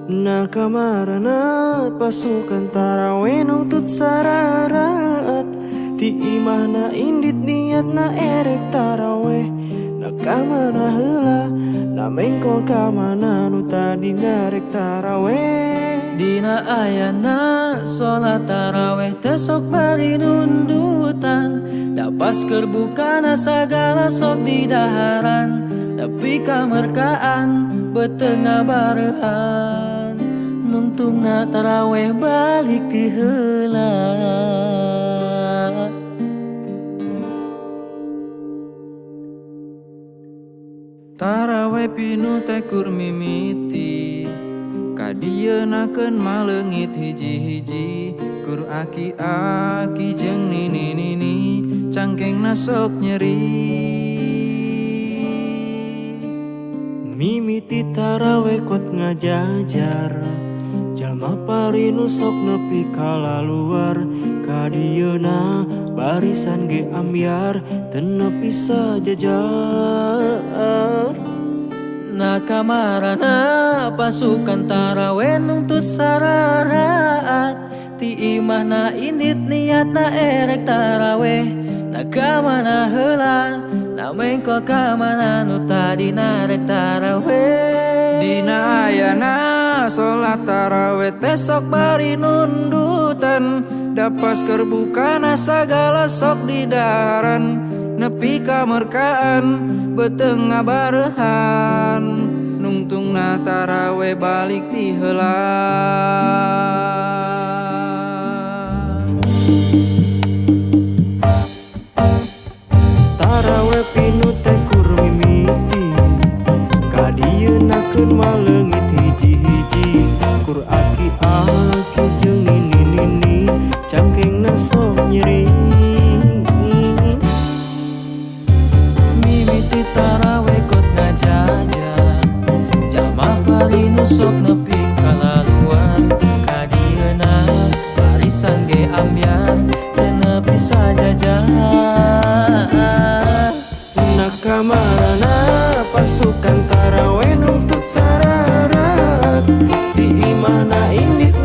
Nakamarana pasukan tarawih nuntut sararat. Ti imahna indit niat na erek tarawih. Nakamana heula na mengkol kamana nu tadi narek tarawih. Dina ayana sholat tarawih tesok bari nundutan. Dapas kerbukana sagala sok di daharan. Tapi kamerkaan betengah barehan. Nungtungna tarawih balik di heula. Tarawih pinu tekur mimiti, kadienakeun malengit hiji-hiji. Kur aki-aki jeung nini-nini, cangkengna sok nyeri. Mimiti tarawih kot ngajajar, jalma parinu sok nepi kalaluar. Kadieuna barisan ge ambyar, teu nepi sajajar. Nakamarana pasukan tarawih nuntut sararaat. Ti imahna indit niatna erek tarawih. Nakamana heula na mengkol kamana nu tadi narek tarawih. Dina ayana sholat tarawih tesok bari nundutan. Dapas kerbukana sagala sok di daharan. Nepi kamerkaan betengah barehan. Nungtungna tarawih balik ti heula. Tarawih pinu tekur mimiti, kadienakeun malengit hiji-hiji. Kur aki-aki jeung nini-nini, cangkengna sok nyeri. Mimiti tarawih kot ngajajar, jalma parinu sok nepi kalaluar. Kadieuna barisan ge ambyar, teu nepi sajajar. Nakamarana pasukan tarawih nuntut sararat. Di imahna indit